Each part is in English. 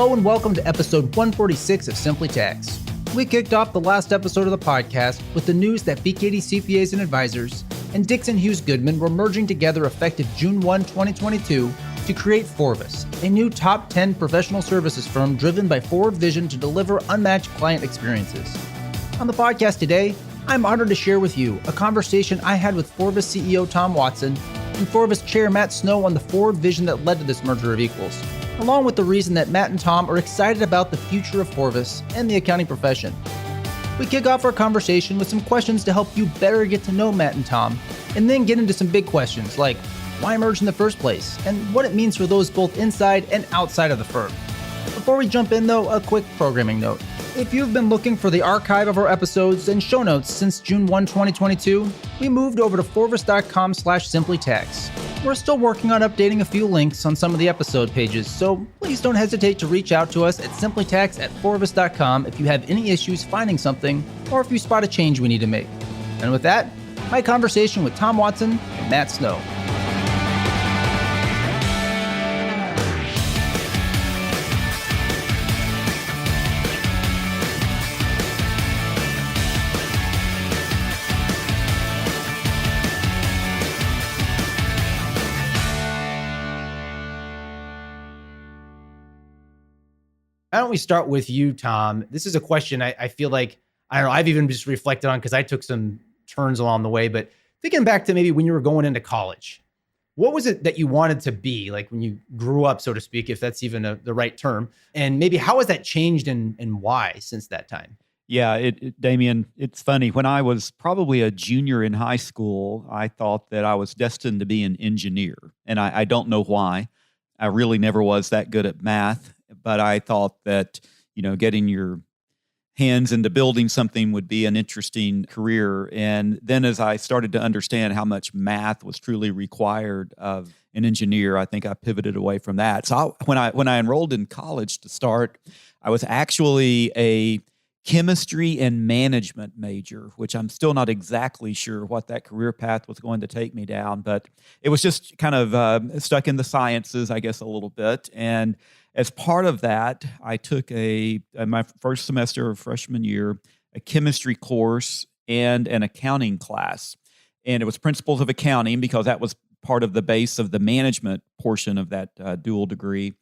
Hello and welcome to episode 146 of Simply Tax. We kicked off the last episode of the podcast with the news that BKD CPAs and Advisors and Dixon, Hughes, Goodman were merging together effective June 1, 2022 to create FORVIS, a new top 10 professional services firm driven by forward vision to deliver unmatched client experiences. On the podcast today, I'm honored to share with you a conversation I had with FORVIS CEO Tom Watson and FORVIS Chair Matt Snow on the forward vision that led to this merger of equals, along with the reason that Matt and Tom are excited about the future of FORVIS and the accounting profession. We kick off our conversation with some questions to help you better get to know Matt and Tom, and then get into some big questions like why merge in the first place, and what it means for those both inside and outside of the firm. Before we jump in though, a quick programming note. If you've been looking for the archive of our episodes and show notes since June 1, 2022, we moved over to forvis.com/simplytax. We're still working on updating a few links on some of the episode pages, so please don't hesitate to reach out to us at simplytax@forvis.com if you have any issues finding something or if you spot a change we need to make. And with that, my conversation with Tom Watson and Matt Snow. Why don't we start with you, Tom? This is a question I feel like, I don't know, I've even just reflected on because I took some turns along the way, but thinking back to maybe when you were going into college, what was it that you wanted to be, like when you grew up, so to speak, if that's even the right term? And maybe how has that changed and why since that time? Yeah, Damien, it's funny. When I was probably a junior in high school, I thought that I was destined to be an engineer. And I don't know why. I really never was that good at math. But I thought that, getting your hands into building something would be an interesting career. And then as I started to understand how much math was truly required of an engineer, I think I pivoted away from that. So when I enrolled in college to start, I was actually a chemistry and management major, which I'm still not exactly sure what that career path was going to take me down. But it was just kind of stuck in the sciences, I guess, a little bit. And as part of that, I took my first semester of freshman year, a chemistry course and an accounting class. And it was principles of accounting because that was part of the base of the management portion of that dual degree.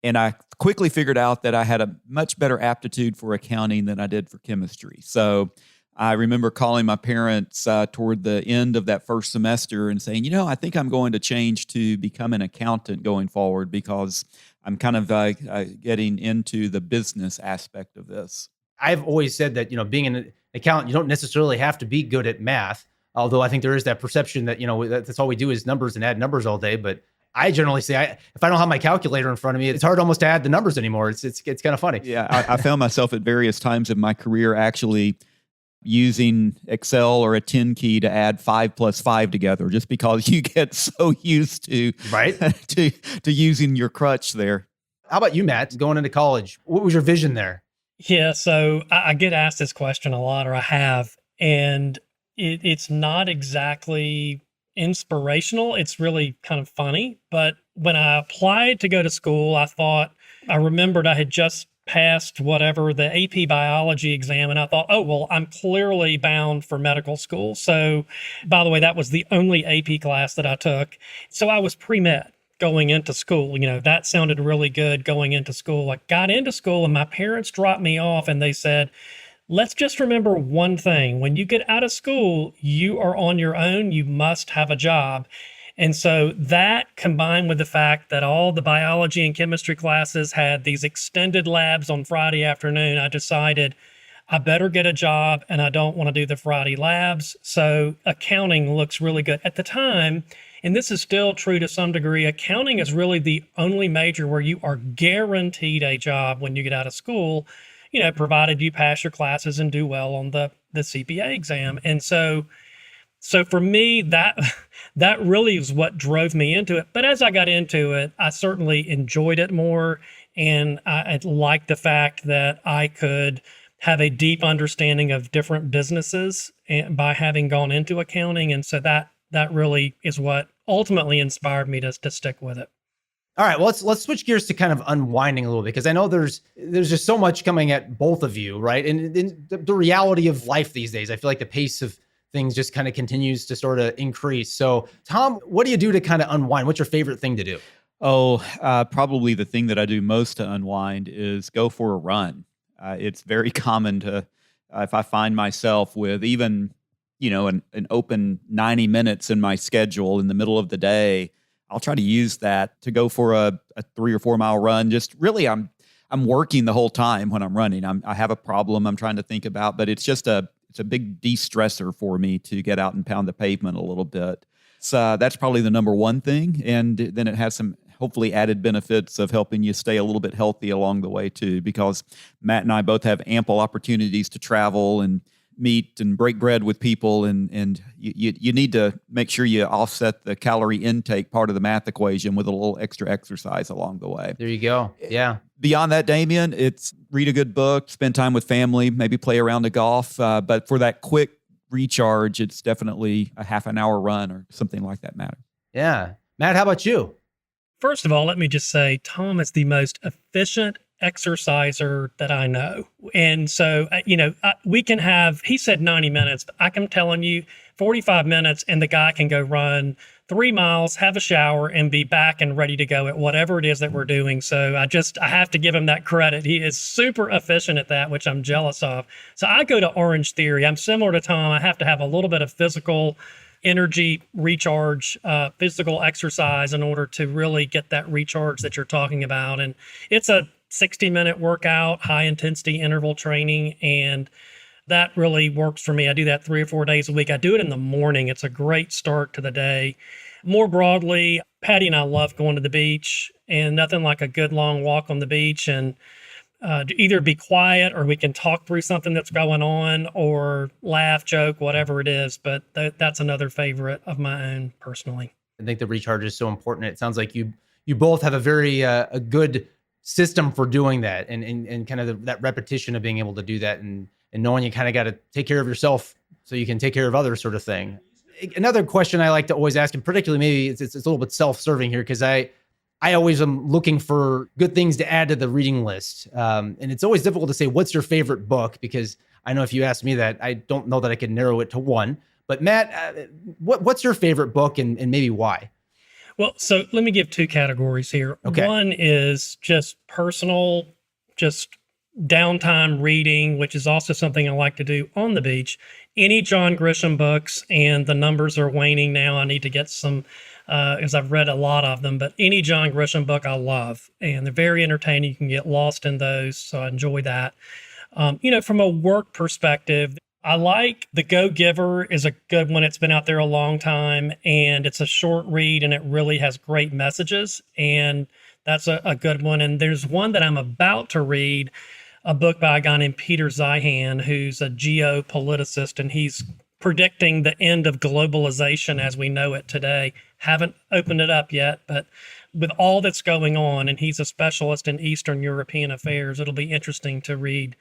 And I quickly figured out that I had a much better aptitude for accounting than I did for chemistry. So I remember calling my parents toward the end of that first semester and saying, I think I'm going to change to become an accountant going forward because I'm kind of getting into the business aspect of this. I've always said that, being an accountant, you don't necessarily have to be good at math, although I think there is that perception that, that's all we do is numbers and add numbers all day. But I generally say, if I don't have my calculator in front of me, it's hard almost to add the numbers anymore. It's kind of funny. Yeah, I found myself at various times in my career actually using Excel or a 10 key to add 5 plus 5 together, just because you get so used to to using your crutch there. How about you, Matt? Going into college, what was your vision there? Yeah, so I get asked this question a lot, or I have, and it's not exactly inspirational. It's really kind of funny. But when I applied to go to school, I remembered I had just passed the AP biology exam, and I thought, oh, well, I'm clearly bound for medical school. So, by the way, that was the only AP class that I took. So I was pre-med going into school. That sounded really good going into school. I got into school and my parents dropped me off and they said, let's just remember one thing. When you get out of school, you are on your own. You must have a job. And so that, combined with the fact that all the biology and chemistry classes had these extended labs on Friday afternoon, I decided I better get a job and I don't want to do the Friday labs. So accounting looks really good. At the time, and this is still true to some degree, accounting is really the only major where you are guaranteed a job when you get out of school, provided you pass your classes and do well on the CPA exam. And so for me, that really is what drove me into it. But as I got into it, I certainly enjoyed it more. And I liked the fact that I could have a deep understanding of different businesses by having gone into accounting. And so that really is what ultimately inspired me to stick with it. All right, well, let's switch gears to kind of unwinding a little bit, because I know there's just so much coming at both of you, right? And the reality of life these days, I feel like the pace of things just kind of continues to sort of increase. So, Tom, what do you do to kind of unwind? What's your favorite thing to do? Oh, probably the thing that I do most to unwind is go for a run. It's very common to, if I find myself with even, an open 90 minutes in my schedule in the middle of the day, I'll try to use that to go for a 3 or 4 mile run. Just really, I'm working the whole time when I'm running. I have a problem I'm trying to think about, but it's a big de-stressor for me to get out and pound the pavement a little bit. So that's probably the number one thing. And then it has some hopefully added benefits of helping you stay a little bit healthy along the way too, because Matt and I both have ample opportunities to travel and meet and break bread with people, and you need to make sure you offset the calorie intake part of the math equation with a little extra exercise along the way. There you go. Yeah. Beyond that, Damien, it's read a good book, spend time with family, maybe play around the golf. But for that quick recharge, it's definitely a half an hour run or something like that matter. Yeah. Matt, how about you? First of all, let me just say, Tom is the most efficient exerciser that I know. And so, we can have, he said 90 minutes, but I'm telling you 45 minutes and the guy can go run 3 miles, have a shower, and be back and ready to go at whatever it is that we're doing. So I have to give him that credit. He is super efficient at that, which I'm jealous of. So I go to Orange Theory. I'm similar to Tom. I have to have a little bit of physical energy recharge, physical exercise in order to really get that recharge that you're talking about. And it's a 60-minute workout, high intensity interval training. And that really works for me. I do that 3 or 4 days a week. I do it in the morning. It's a great start to the day. More broadly, Patty and I love going to the beach, and nothing like a good long walk on the beach and to either be quiet, or we can talk through something that's going on, or laugh, joke, whatever it is. But that's another favorite of my own personally. I think the recharge is so important. It sounds like you both have a very a good system for doing that, and kind of that repetition of being able to do that, and knowing you kind of got to take care of yourself so you can take care of others, sort of thing. Another question I like to always ask, and particularly maybe it's a little bit self-serving here, because I always am looking for good things to add to the reading list. And it's always difficult to say, what's your favorite book? Because I know if you ask me that, I don't know that I can narrow it to one. But Matt, what's your favorite book, and maybe why? Well, so let me give 2 categories here. Okay. One is just personal, just downtime reading, which is also something I like to do on the beach. Any John Grisham books, and the numbers are waning now. I need to get some, because I've read a lot of them, but any John Grisham book I love, and they're very entertaining. You can get lost in those, so I enjoy that. From a work perspective, I like The Go-Giver is a good one. It's been out there a long time, and it's a short read, and it really has great messages, and that's a good one. And there's one that I'm about to read, a book by a guy named Peter Zeihan, who's a geopoliticist, and he's predicting the end of globalization as we know it today. Haven't opened it up yet, but with all that's going on, and he's a specialist in Eastern European affairs, it'll be interesting to read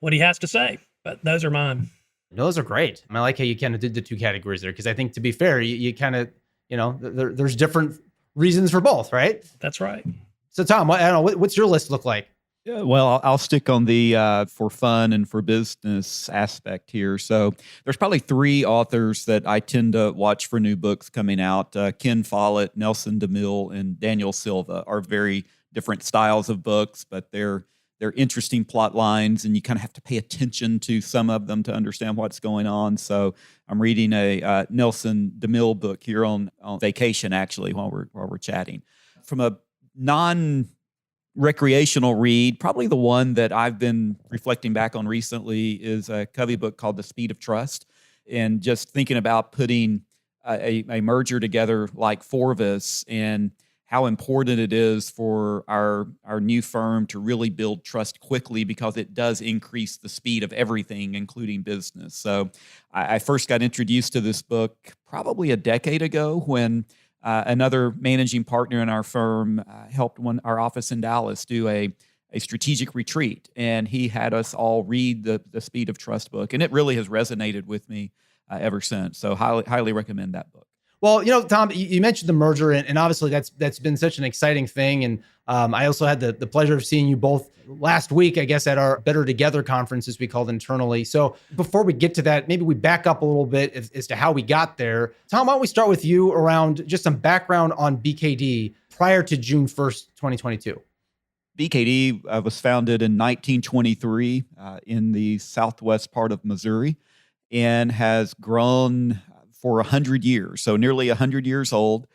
what he has to say. But those are mine. Those are great. I like how you kind of did the 2 categories there, because I think, to be fair, you kind of, there's different reasons for both, right? That's right. So Tom, I don't know, what's your list look like? Yeah, well, I'll stick on the for fun and for business aspect here. So there's probably 3 authors that I tend to watch for new books coming out. Ken Follett, Nelson DeMille, and Daniel Silva are very different styles of books, but they're interesting plot lines, and you kind of have to pay attention to some of them to understand what's going on. So I'm reading a Nelson DeMille book here on vacation, actually, while we're chatting. From a non-recreational read, probably the one that I've been reflecting back on recently is a Covey book called The Speed of Trust, and just thinking about putting a merger together like FORVIS, and how important it is for our new firm to really build trust quickly, because it does increase the speed of everything, including business. So I first got introduced to this book probably a decade ago, when another managing partner in our firm helped our office in Dallas do a strategic retreat, and he had us all read the Speed of Trust book, and it really has resonated with me ever since. So highly recommend that book. Well, Tom, you mentioned the merger, and obviously that's been such an exciting thing. And I also had the pleasure of seeing you both last week, I guess, at our Better Together conference, as we called internally. So before we get to that, maybe we back up a little bit as to how we got there. Tom, why don't we start with you around just some background on BKD prior to June 1st, 2022? BKD was founded in 1923 in the southwest part of Missouri and has grown for 100 years, so nearly 100 years old,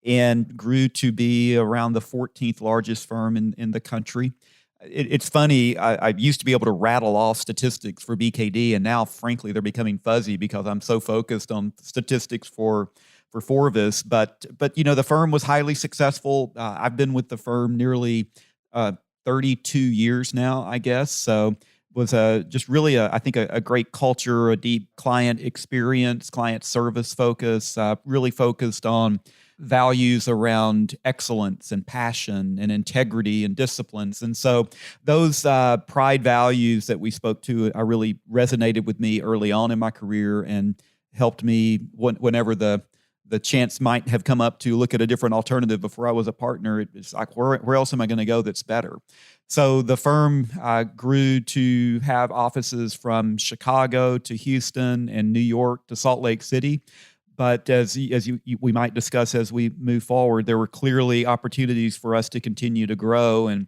and grew to be around the 14th largest firm in the country. It's funny, I used to be able to rattle off statistics for BKD, and now, frankly, they're becoming fuzzy because I'm so focused on statistics for FORVIS. But the firm was highly successful. I've been with the firm nearly 32 years now, I guess. So was just really, I think, a great culture, a deep client experience, client service focus, really focused on values around excellence and passion and integrity and disciplines. And so those pride values that we spoke to are really resonated with me early on in my career and helped me whenever the chance might have come up to look at a different alternative before I was a partner. It's like, where else am I going to go that's better? So the firm grew to have offices from Chicago to Houston and New York to Salt Lake City. But as we might discuss as we move forward, there were clearly opportunities for us to continue to grow. And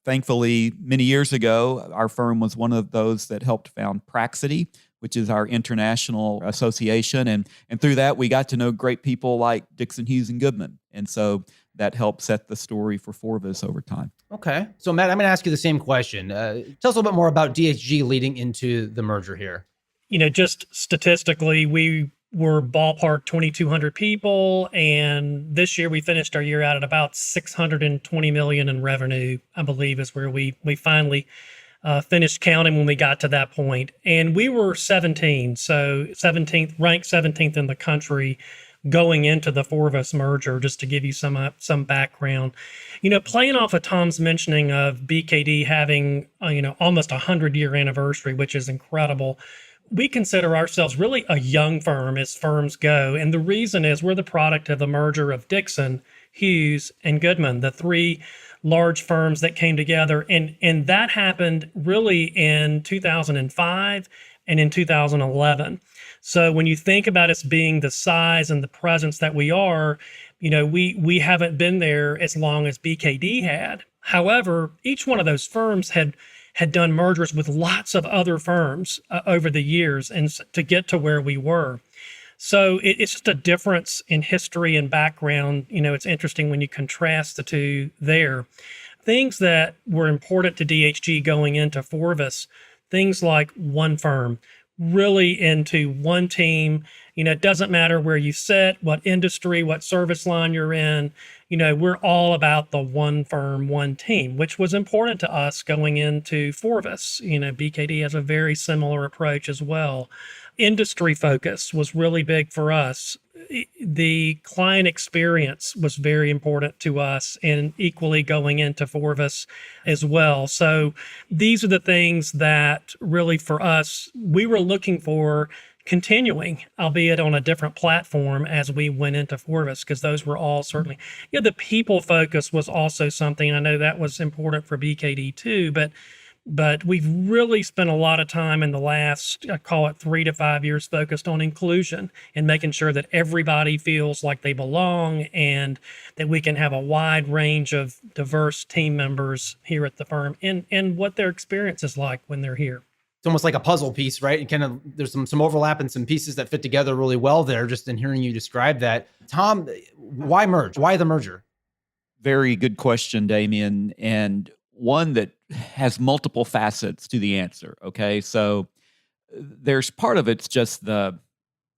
thankfully, many years ago, our firm was one of those that helped found Praxity, which is our international association. And through that, we got to know great people like Dixon, Hughes, and Goodman. And so that helped set the story for FORVIS over time. Okay. So, Matt, I'm going to ask you the same question. Tell us a little bit more about DHG leading into the merger here. Just statistically, we were ballpark 2,200 people. And this year we finished our year out at about $620 million in revenue, I believe is where we finally finished counting when we got to that point. And we were 17, so ranked 17th in the country going into the FORVIS merger, just to give you some background. Playing off of Tom's mentioning of BKD having, almost a 100-year anniversary, which is incredible. We consider ourselves really a young firm as firms go. And the reason is we're the product of the merger of Dixon, Hughes, and Goodman, the three large firms that came together. And that happened really in 2005 and in 2011. So when you think about us being the size and the presence that we are, we haven't been there as long as BKD had. However, each one of those firms had done mergers with lots of other firms over the years and to get to where we were. So it's just a difference in history and background. It's interesting when you contrast the two there. Things that were important to DHG going into FORVIS, things like one firm, really into one team. It doesn't matter where you sit, what industry, what service line you're in. We're all about the one firm, one team, which was important to us going into FORVIS. BKD has a very similar approach as well. Industry focus was really big for us. The client experience was very important to us and equally going into FORVIS as well. So these are the things that really for us, we were looking for continuing, albeit on a different platform as we went into FORVIS, because those were all certainly, the people focus was also something. I know that was important for BKD too, but we've really spent a lot of time in the last, I call it 3 to 5 years, focused on inclusion and making sure that everybody feels like they belong and that we can have a wide range of diverse team members here at the firm and what their experience is like when they're here. It's almost like a puzzle piece, right? And kind of there's some overlap and some pieces that fit together really well there, just in hearing you describe that. Tom, why merge? Why the merger? Very good question, Damien, and one that has multiple facets to the answer. Okay, so there's part of it's just the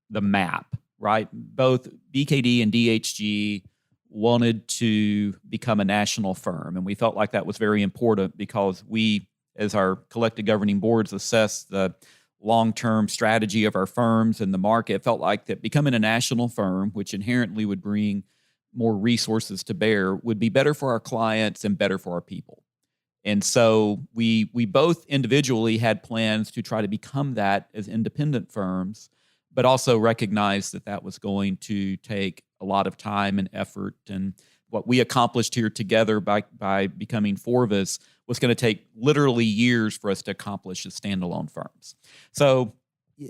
map, right? Both BKD and DHG wanted to become a national firm, and we felt like that was very important because we, as our collective governing boards, assess the long-term strategy of our firms and the market. It felt like that becoming a national firm, which inherently would bring more resources to bear, would be better for our clients and better for our people. And so we both individually had plans to try to become that as independent firms, but also recognized that that was going to take a lot of time and effort. And what we accomplished here together by becoming FORVIS was going to take literally years for us to accomplish as standalone firms. So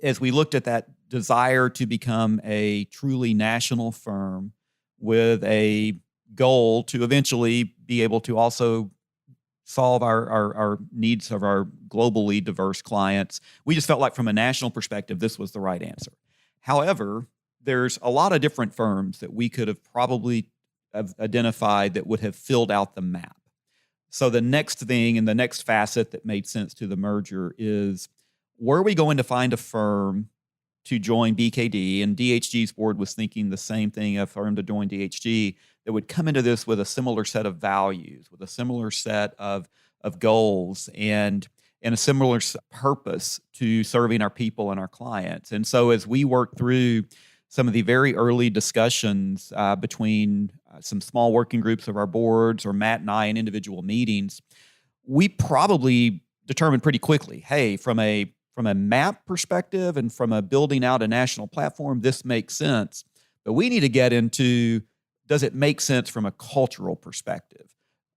as we looked at that desire to become a truly national firm with a goal to eventually be able to also solve our needs of our globally diverse clients, we just felt like from a national perspective, this was the right answer. However, there's a lot of different firms that we could have probably have identified that would have filled out the map. So the next thing and the next facet that made sense to the merger is, were we going to find a firm to join BKD? And DHG's board was thinking the same thing, a firm to join DHG that would come into this with a similar set of values, with a similar set of goals, and a similar purpose to serving our people and our clients. And so as we worked through some of the very early discussions between some small working groups of our boards, or Matt and I in individual meetings, we probably determined pretty quickly, hey, from a map perspective and from a building out a national platform, this makes sense. But we need to get into, does it make sense from a cultural perspective?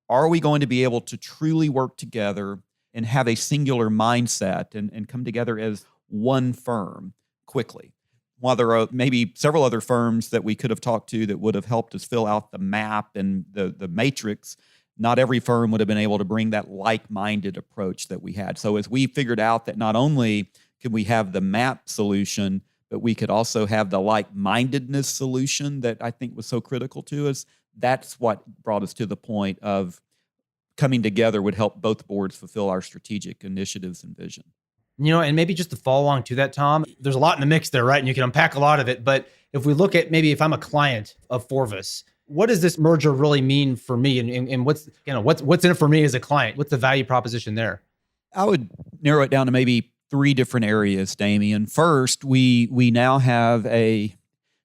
Are we going to be able to truly work together and have a singular mindset and come together as one firm quickly? While there are maybe several other firms that we could have talked to that would have helped us fill out the map and the matrix, not every firm would have been able to bring that like-minded approach that we had. So as we figured out that not only could we have the map solution, but we could also have the like-mindedness solution that I think was so critical to us, that's what brought us to the point of coming together would help both boards fulfill our strategic initiatives and vision. And maybe just to follow along to that, Tom, there's a lot in the mix there, right? And you can unpack a lot of it. But if we look at maybe if I'm a client of FORVIS, what does this merger really mean for me? And what's in it for me as a client? What's the value proposition there? I would narrow it down to maybe three different areas, Damien. First, we now have a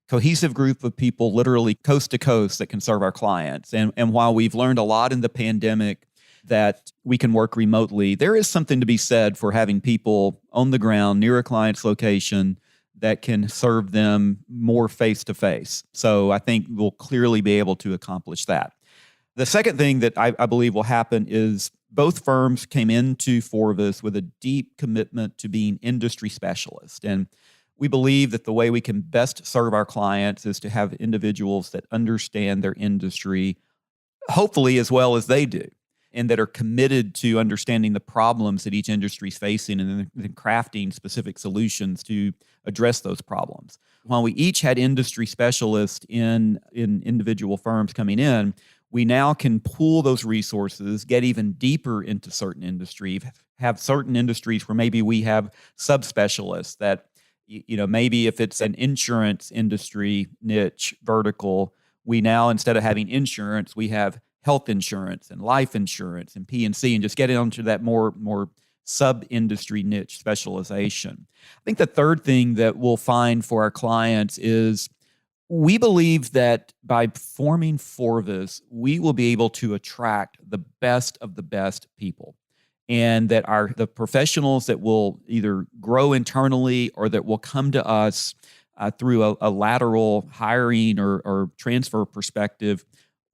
cohesive group of people literally coast to coast that can serve our clients. And while we've learned a lot in the pandemic that we can work remotely, there is something to be said for having people on the ground near a client's location that can serve them more face-to-face. So I think we'll clearly be able to accomplish that. The second thing that I believe will happen is both firms came into FORVIS with a deep commitment to being industry specialists. And we believe that the way we can best serve our clients is to have individuals that understand their industry, hopefully as well as they do, and that are committed to understanding the problems that each industry is facing and then crafting specific solutions to address those problems. While we each had industry specialists in individual firms coming in, we now can pool those resources, get even deeper into certain industries, have certain industries where maybe we have subspecialists that, maybe if it's an insurance industry niche vertical, we now, instead of having insurance, we have health insurance and life insurance and P&C, and just get into that more sub-industry niche specialization. I think the third thing that we'll find for our clients is we believe that by forming FORVIS, we will be able to attract the best of the best people, and that the professionals that will either grow internally or that will come to us through a lateral hiring or transfer perspective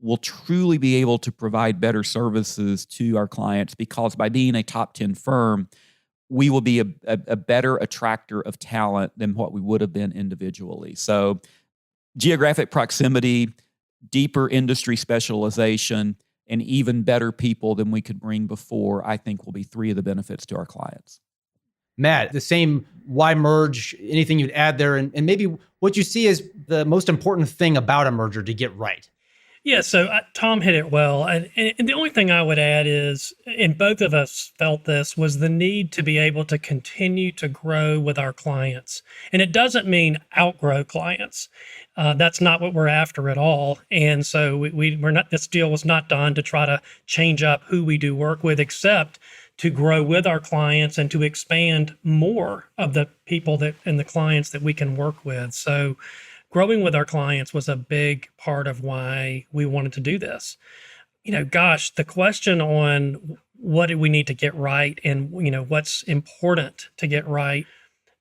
will truly be able to provide better services to our clients, because by being a top 10 firm, we will be a better attractor of talent than what we would have been individually. So geographic proximity, deeper industry specialization, and even better people than we could bring before, I think will be three of the benefits to our clients. Matt, the same, why merge? Anything you'd add there? And maybe what you see as the most important thing about a merger to get right? Yeah, so Tom hit it well. And the only thing I would add is, and both of us felt this, was the need to be able to continue to grow with our clients. And it doesn't mean outgrow clients. That's not what we're after at all. And so we're not, this deal was not done to try to change up who we do work with, except to grow with our clients and to expand more of the people that and the clients that we can work with. So growing with our clients was a big part of why we wanted to do this. The question on what do we need to get right and, what's important to get right,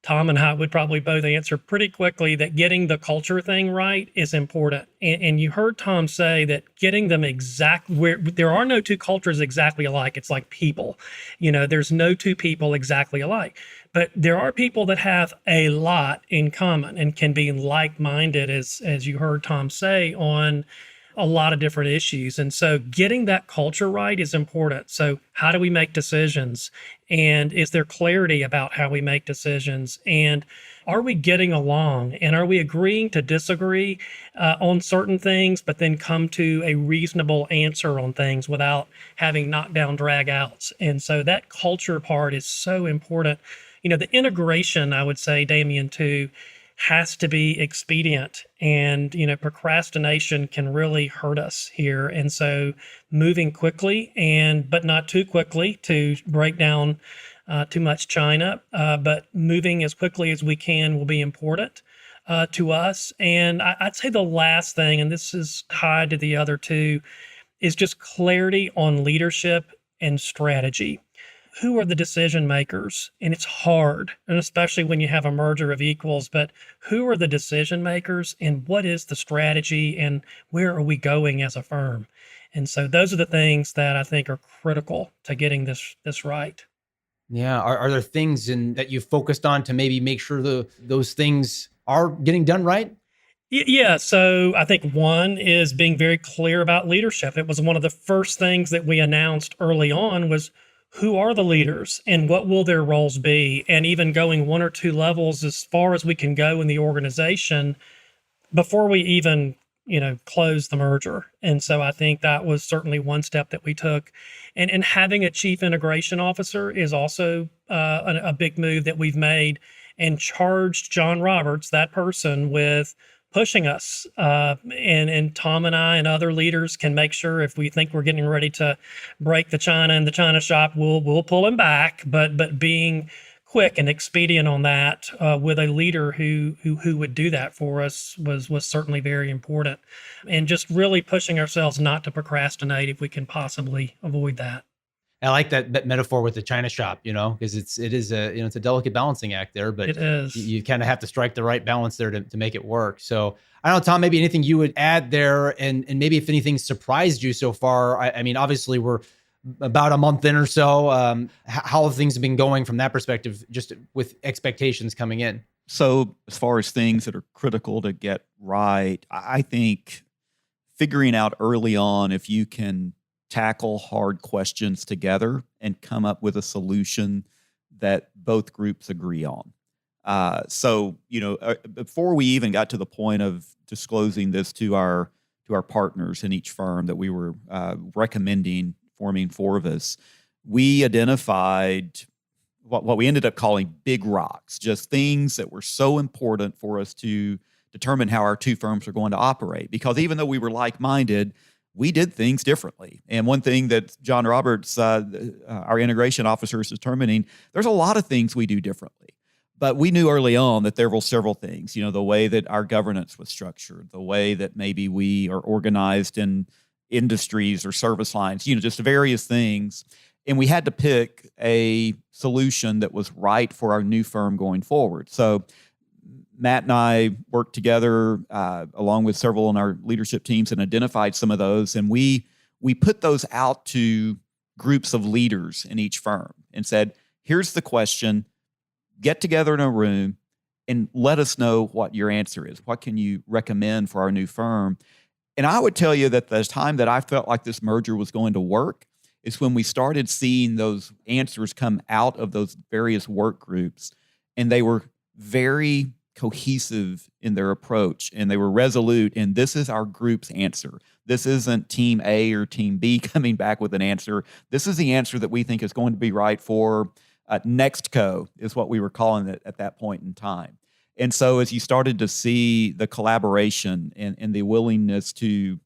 Tom and I would probably both answer pretty quickly that getting the culture thing right is important. And you heard Tom say that getting them exact where there are no two cultures exactly alike. It's like people, there's no two people exactly alike, but there are people that have a lot in common and can be like-minded, as you heard Tom say, on a lot of different issues. And so getting that culture right is important. So how do we make decisions? And is there clarity about how we make decisions? And are we getting along? And are we agreeing to disagree on certain things, but then come to a reasonable answer on things without having knockdown drag outs? And so that culture part is so important. The integration, I would say, Damien, too, has to be expedient, and procrastination can really hurt us here. And so moving quickly, but not too quickly to break down too much China, but moving as quickly as we can will be important to us. And I'd say the last thing, and this is tied to the other two, is just clarity on leadership and strategy. Who are the decision makers? And it's hard, and especially when you have a merger of equals, but who are the decision makers, and what is the strategy, and where are we going as a firm? And so those are the things that I think are critical to getting this right. Yeah. Are there things that you've focused on to maybe make sure those things are getting done right? Yeah. So I think one is being very clear about leadership. It was one of the first things that we announced early on was, who are the leaders and what will their roles be? And even going one or two levels as far as we can go in the organization before we even, close the merger. And so I think that was certainly one step that we took. And having a chief integration officer is also a big move that we've made, and charged John Roberts, that person, with pushing us. And Tom and I and other leaders can make sure if we think we're getting ready to break the China and the China shop, we'll pull him back. But being quick and expedient on that with a leader who would do that for us was certainly very important. And just really pushing ourselves not to procrastinate if we can possibly avoid that. I like that metaphor with the China shop, because it is it's a delicate balancing act there, but it is. You kind of have to strike the right balance there to make it work. So I don't know, Tom, maybe anything you would add there, and maybe if anything surprised you so far. I mean, obviously we're about a month in or so. How have things been going from that perspective, just with expectations coming in? So as far as things that are critical to get right, I think figuring out early on if you can tackle hard questions together and come up with a solution that both groups agree on. Before we even got to the point of disclosing this to our partners in each firm that we were recommending forming FORVIS, we identified what we ended up calling big rocks, just things that were so important for us to determine how our two firms are going to operate. Because even though we were like-minded, we did things differently. And one thing that John Roberts, our integration officer, is determining, there's a lot of things we do differently. But we knew early on that there were several things, the way that our governance was structured, the way that maybe we are organized in industries or service lines, just various things. And we had to pick a solution that was right for our new firm going forward. So Matt and I worked together along with several on our leadership teams and identified some of those. And we put those out to groups of leaders in each firm and said, here's the question, get together in a room and let us know what your answer is. What can you recommend for our new firm? And I would tell you that the time that I felt like this merger was going to work is when we started seeing those answers come out of those various work groups, and they were very cohesive in their approach, and they were resolute. And this is our group's answer. This isn't team A or team B coming back with an answer. This is the answer that we think is going to be right for NextCo, is what we were calling it at that point in time. And so as you started to see the collaboration and the willingness to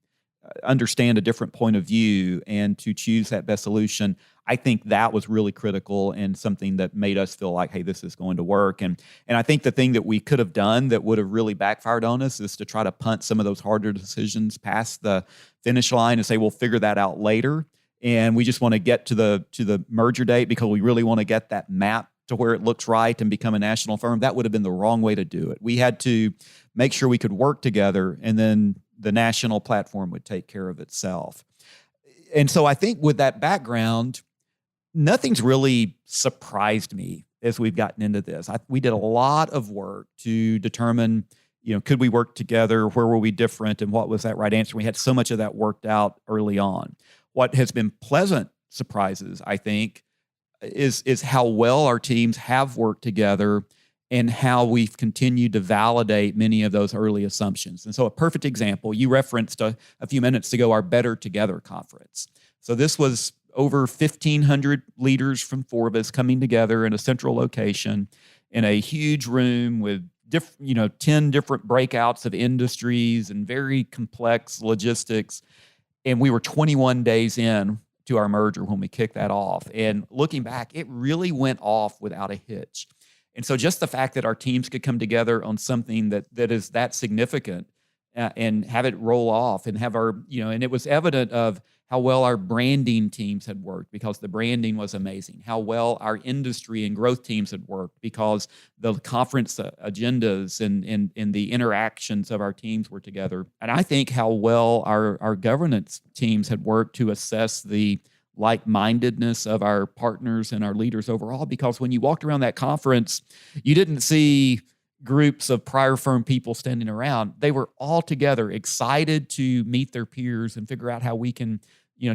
understand a different point of view and to choose that best solution, I think that was really critical and something that made us feel like, hey, this is going to work. And I think the thing that we could have done that would have really backfired on us is to try to punt some of those harder decisions past the finish line and say, we'll figure that out later. And we just want to get to the merger date because we really want to get that map to where it looks right and become a national firm, that would have been the wrong way to do it. We had to make sure we could work together, and then the national platform would take care of itself. And so I think with that background, nothing's really surprised me as we've gotten into this. We did a lot of work to determine, could we work together? Where were we different? And what was that right answer? We had so much of that worked out early on. What has been pleasant surprises, I think, is how well our teams have worked together and how we've continued to validate many of those early assumptions. And so a perfect example, you referenced a few minutes ago our Better Together conference. So this was over 1,500 leaders from FORVIS coming together in a central location in a huge room with 10 different breakouts of industries and very complex logistics. And we were 21 days in to our merger when we kicked that off. And looking back, it really went off without a hitch. And so just the fact that our teams could come together on something that is that significant and have it roll off and have our, and it was evident of how well our branding teams had worked because the branding was amazing, how well our industry and growth teams had worked because the conference agendas and the interactions of our teams were together. And I think how well our governance teams had worked to assess the like-mindedness of our partners and our leaders overall, because when you walked around that conference, you didn't see groups of prior firm people standing around. They were all together, excited to meet their peers and figure out how we can,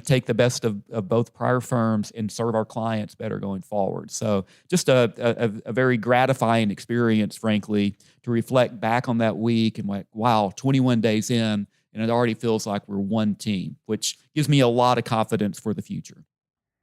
take the best of both prior firms and serve our clients better going forward. So just a very gratifying experience, frankly, to reflect back on that week and like, wow, 21 days in, and it already feels like we're one team, which gives me a lot of confidence for the future.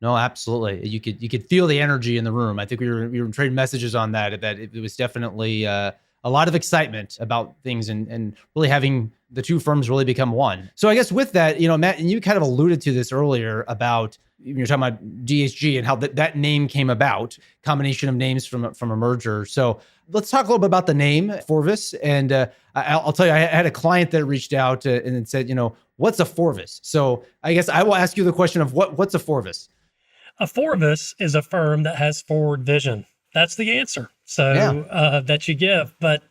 No, absolutely. You could feel the energy in the room. I think we were trading messages on that it was definitely a lot of excitement about things and really having the two firms really become one. So I guess with that, Matt, and you kind of alluded to this earlier about, you're talking about DHG and how that name came about, combination of names from a merger. So let's talk a little bit about the name FORVIS. And I'll tell you, I had a client that reached out and said, what's a FORVIS? So I guess I will ask you the question of what's a FORVIS? A FORVIS is a firm that has forward vision. That's the answer. So that you give. But,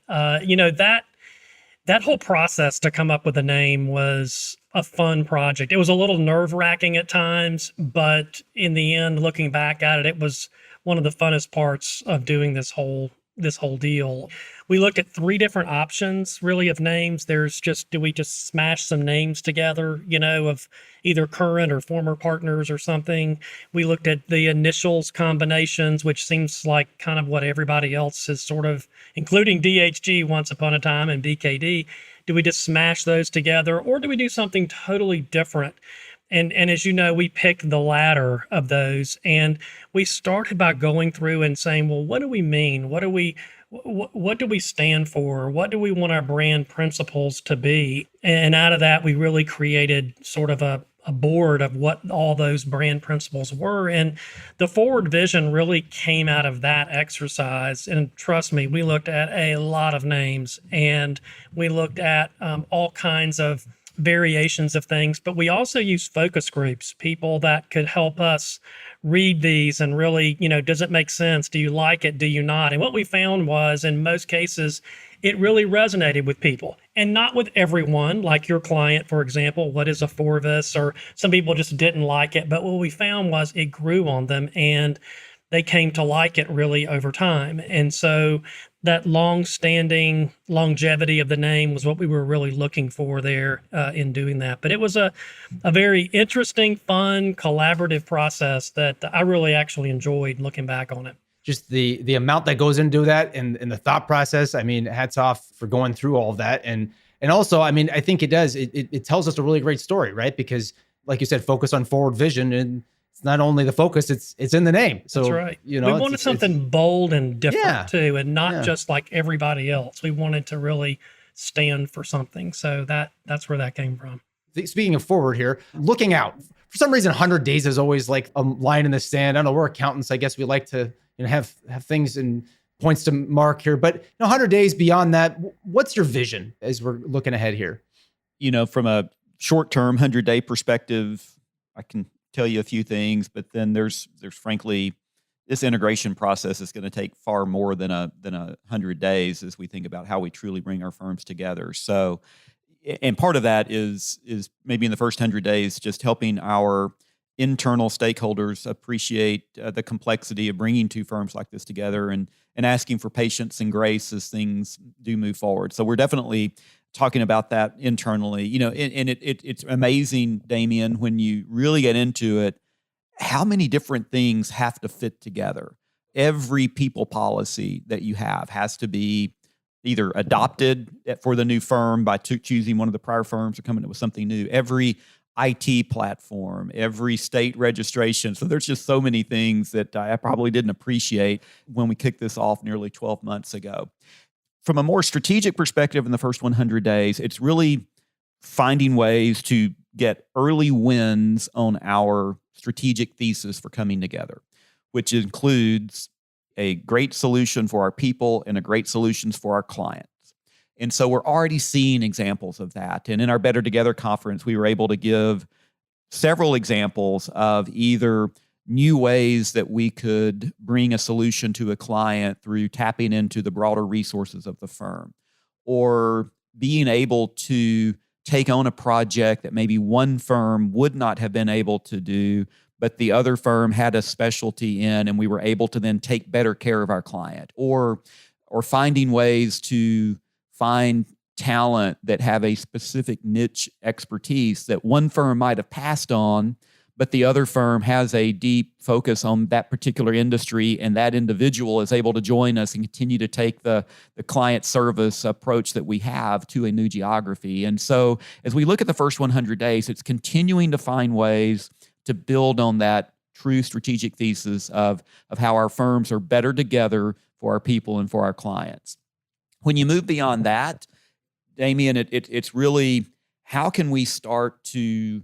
that whole process to come up with a name was a fun project. It was a little nerve-wracking at times, but in the end, looking back at it, it was one of the funnest parts of doing this whole deal. We looked at 3 different options really of names. There's do we just smash some names together, of either current or former partners or something. We looked at the initials combinations, which seems like kind of what everybody else is sort of, including DHG once upon a time and BKD. Do we just smash those together, or do we do something totally different? And as you know, we picked the latter of those, and we started by going through and saying, well, what do we mean? What do we stand for? What do we want our brand principles to be? And out of that, we really created sort of a board of what all those brand principles were. And the forward vision really came out of that exercise. And trust me, we looked at a lot of names, and we looked at all kinds of variations of things, but we also use focus groups, people that could help us read these and really, does it make sense? Do you like it? Do you not? And what we found was, in most cases, it really resonated with people, and not with everyone, like your client, for example. What is a FORVIS? Or some people just didn't like it. But what we found was it grew on them, and they came to like it really over time. And so that long-standing longevity of the name was what we were really looking for there in doing that. But it was a very interesting, fun, collaborative process that I really actually enjoyed looking back on it. Just the amount that goes into that and the thought process. I mean, hats off for going through all of that. And also, I mean, I think it tells us a really great story, right? Because like you said, focus on forward vision, and it's not only the focus, it's in the name. So, that's right. We wanted something bold and different too, and not just like everybody else. We wanted to really stand for something. So that's where that came from. Speaking of forward here, looking out, for some reason, 100 days is always like a line in the sand. I don't know, we're accountants. I guess we like to have things and points to mark here, but 100 days beyond that, what's your vision as we're looking ahead here? From a short-term 100-day perspective, I can tell you a few things, but then there's frankly this integration process is going to take far more than a 100 days as we think about how we truly bring our firms together. So, and part of that is maybe in the first 100 days, just helping our internal stakeholders appreciate the complexity of bringing two firms like this together, and asking for patience and grace as things do move forward. So we're definitely talking about that internally, and it's amazing, Damien, when you really get into it, how many different things have to fit together. Every people policy that you have has to be either adopted for the new firm by choosing one of the prior firms or coming up with something new. Every IT platform, every state registration. So there's just so many things that I probably didn't appreciate when we kicked this off nearly 12 months ago. From a more strategic perspective in the first 100 days, it's really finding ways to get early wins on our strategic thesis for coming together, which includes a great solution for our people and a great solutions for our clients. And so we're already seeing examples of that. And in our Better Together conference, we were able to give several examples of either new ways that we could bring a solution to a client through tapping into the broader resources of the firm, or being able to take on a project that maybe one firm would not have been able to do, but the other firm had a specialty in, and we were able to then take better care of our client, or finding ways to find talent that have a specific niche expertise that one firm might have passed on, but the other firm has a deep focus on that particular industry, and that individual is able to join us and continue to take the client service approach that we have to a new geography. And so as we look at the first 100 days, it's continuing to find ways to build on that true strategic thesis of how our firms are better together for our people and for our clients. When you move beyond that, Damien, it's really how can we start to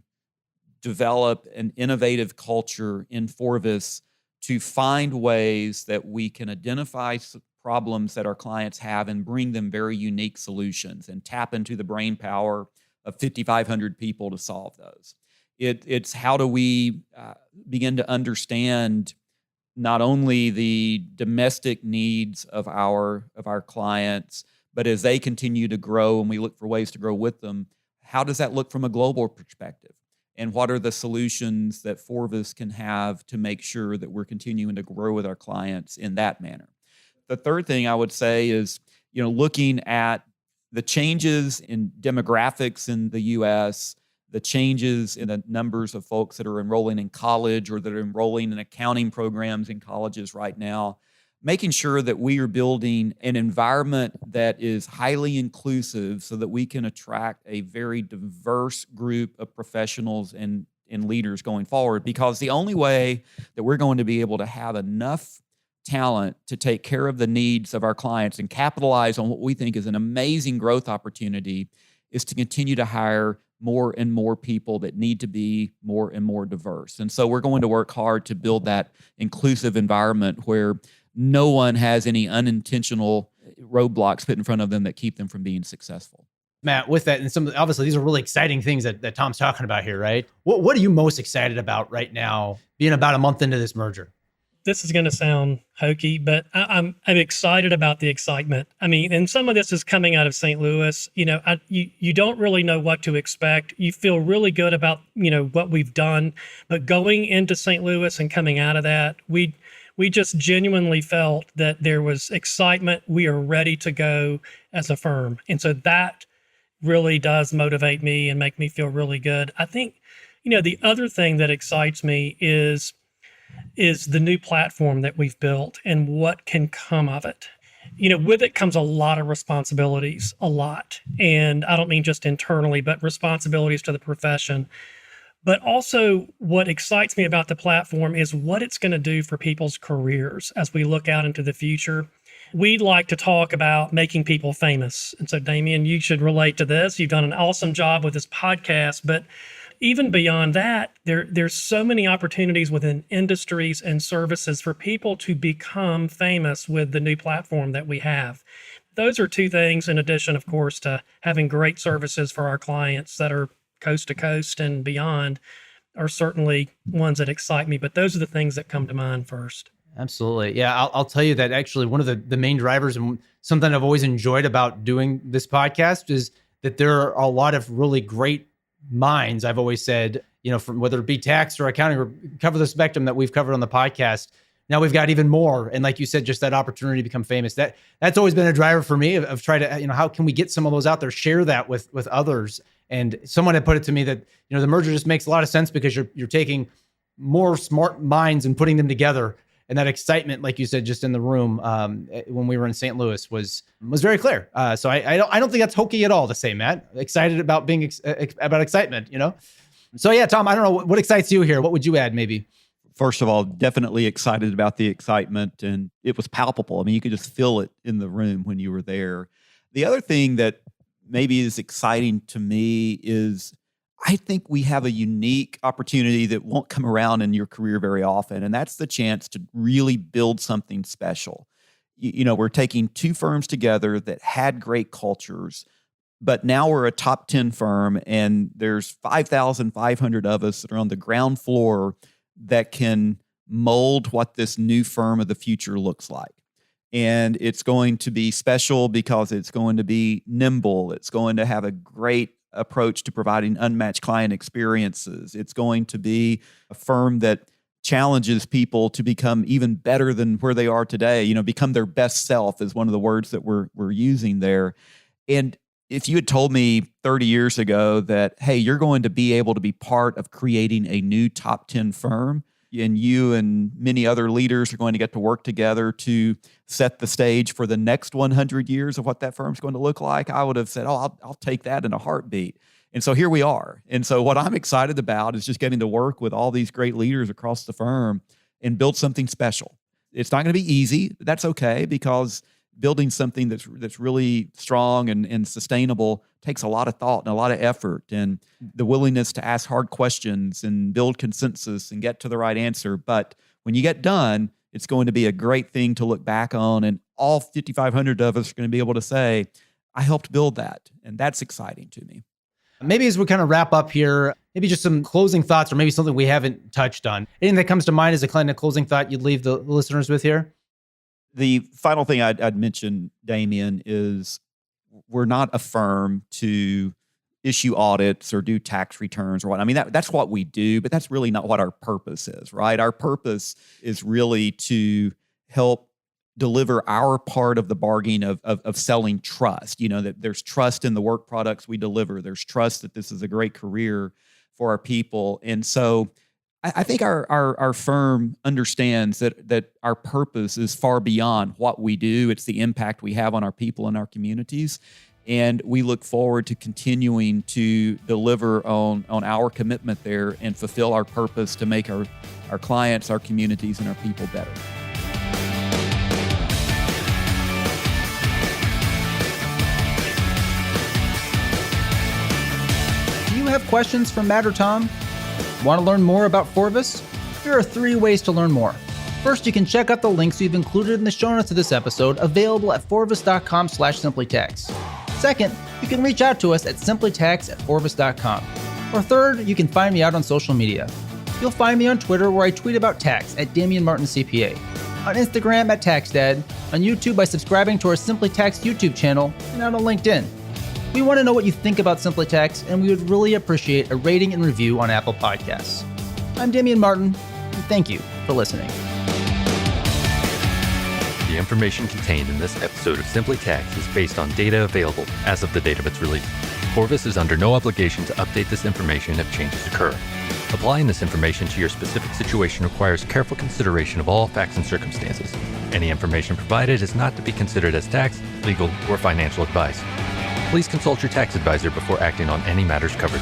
develop an innovative culture in FORVIS to find ways that we can identify problems that our clients have and bring them very unique solutions and tap into the brain power of 5,500 people to solve those. It's how do we begin to understand not only the domestic needs of our clients, but as they continue to grow and we look for ways to grow with them, how does that look from a global perspective? And what are the solutions that FORVIS can have to make sure that we're continuing to grow with our clients in that manner? The third thing I would say is, looking at the changes in demographics in the U.S., the changes in the numbers of folks that are enrolling in college or that are enrolling in accounting programs in colleges right now, making sure that we are building an environment that is highly inclusive so that we can attract a very diverse group of professionals and leaders going forward. Because the only way that we're going to be able to have enough talent to take care of the needs of our clients and capitalize on what we think is an amazing growth opportunity is to continue to hire more and more people that need to be more and more diverse. And so we're going to work hard to build that inclusive environment where no one has any unintentional roadblocks put in front of them that keep them from being successful. Matt, with that, and obviously these are really exciting things that Tom's talking about here, right? What are you most excited about right now, being about a month into this merger? This is going to sound hokey, but I'm excited about the excitement. I mean, and some of this is coming out of St. Louis. You don't really know what to expect. You feel really good about what we've done, but going into St. Louis and coming out of that, we just genuinely felt that there was excitement. We are ready to go as a firm, and so that really does motivate me and make me feel really good. I think the other thing that excites me is the new platform that we've built and what can come of it. With it comes a lot of responsibilities, a lot. And I don't mean just internally, but responsibilities to the profession. But also what excites me about the platform is what it's going to do for people's careers as we look out into the future. We'd like to talk about making people famous. And so, Damien, you should relate to this. You've done an awesome job with this podcast, but even beyond that, there's so many opportunities within industries and services for people to become famous with the new platform that we have. Those are two things, in addition, of course, to having great services for our clients that are coast to coast and beyond, are certainly ones that excite me. But those are the things that come to mind first. Absolutely. Yeah, I'll tell you that actually one of the main drivers and something I've always enjoyed about doing this podcast is that there are a lot of really great minds. I've always said, from whether it be tax or accounting or cover the spectrum that we've covered on the podcast. Now we've got even more. And like you said, just that opportunity to become famous, that's always been a driver for me of trying to, how can we get some of those out there, share that with others. And someone had put it to me that, the merger just makes a lot of sense because you're taking more smart minds and putting them together. And that excitement, like you said, just in the room when we were in St. Louis was very clear. So I don't think that's hokey at all to say, Matt. Excited about being about excitement, So yeah, Tom, I don't know what excites you here. What would you add, maybe? First of all, definitely excited about the excitement, and it was palpable. I mean, you could just feel it in the room when you were there. The other thing that maybe is exciting to me is I think we have a unique opportunity that won't come around in your career very often, and that's the chance to really build something special. We're taking two firms together that had great cultures, but now we're a top 10 firm, and there's 5,500 of us that are on the ground floor that can mold what this new firm of the future looks like. And it's going to be special because it's going to be nimble. It's going to have a great approach to providing unmatched client experiences. It's going to be a firm that challenges people to become even better than where they are today. Become their best self is one of the words that we're using there. And if you had told me 30 years ago that, hey, you're going to be able to be part of creating a new top 10 firm, and you and many other leaders are going to get to work together to set the stage for the next 100 years of what that firm's going to look like, I would have said, I'll take that in a heartbeat. And so here we are. And so what I'm excited about is just getting to work with all these great leaders across the firm and build something special. It's not going to be easy. That's okay, because building something that's really strong and sustainable takes a lot of thought and a lot of effort and the willingness to ask hard questions and build consensus and get to the right answer. But when you get done, it's going to be a great thing to look back on, and all 5,500 of us are going to be able to say, I helped build that. And that's exciting to me. Maybe as we kind of wrap up here, maybe just some closing thoughts or maybe something we haven't touched on. Anything that comes to mind as a kind of closing thought you'd leave the listeners with here? The final thing I'd mention, Damien, is we're not a firm to issue audits or do tax returns or what. I mean, that's what we do, but that's really not what our purpose is, right? Our purpose is really to help deliver our part of the bargain of selling trust. That there's trust in the work products we deliver. There's trust that this is a great career for our people. And so I think our firm understands that our purpose is far beyond what we do. It's the impact we have on our people and our communities. And we look forward to continuing to deliver on our commitment there and fulfill our purpose to make our clients, our communities, and our people better. Do you have questions for Matt or Tom? Want to learn more about FORVIS? Here are 3 ways to learn more. First, you can check out the links we've included in the show notes of this episode, available at forvis.com/simplytax. Second, you can reach out to us at simplytax@forvis.com. Or third, you can find me out on social media. You'll find me on Twitter, where I tweet about tax at Damien Martin CPA, on Instagram at TaxDad, on YouTube by subscribing to our Simply Tax YouTube channel, and out on LinkedIn. We want to know what you think about Simply Tax, and we would really appreciate a rating and review on Apple Podcasts. I'm Damien Martin, and thank you for listening. The information contained in this episode of Simply Tax is based on data available as of the date of its release. FORVIS is under no obligation to update this information if changes occur. Applying this information to your specific situation requires careful consideration of all facts and circumstances. Any information provided is not to be considered as tax, legal, or financial advice. Please consult your tax advisor before acting on any matters covered.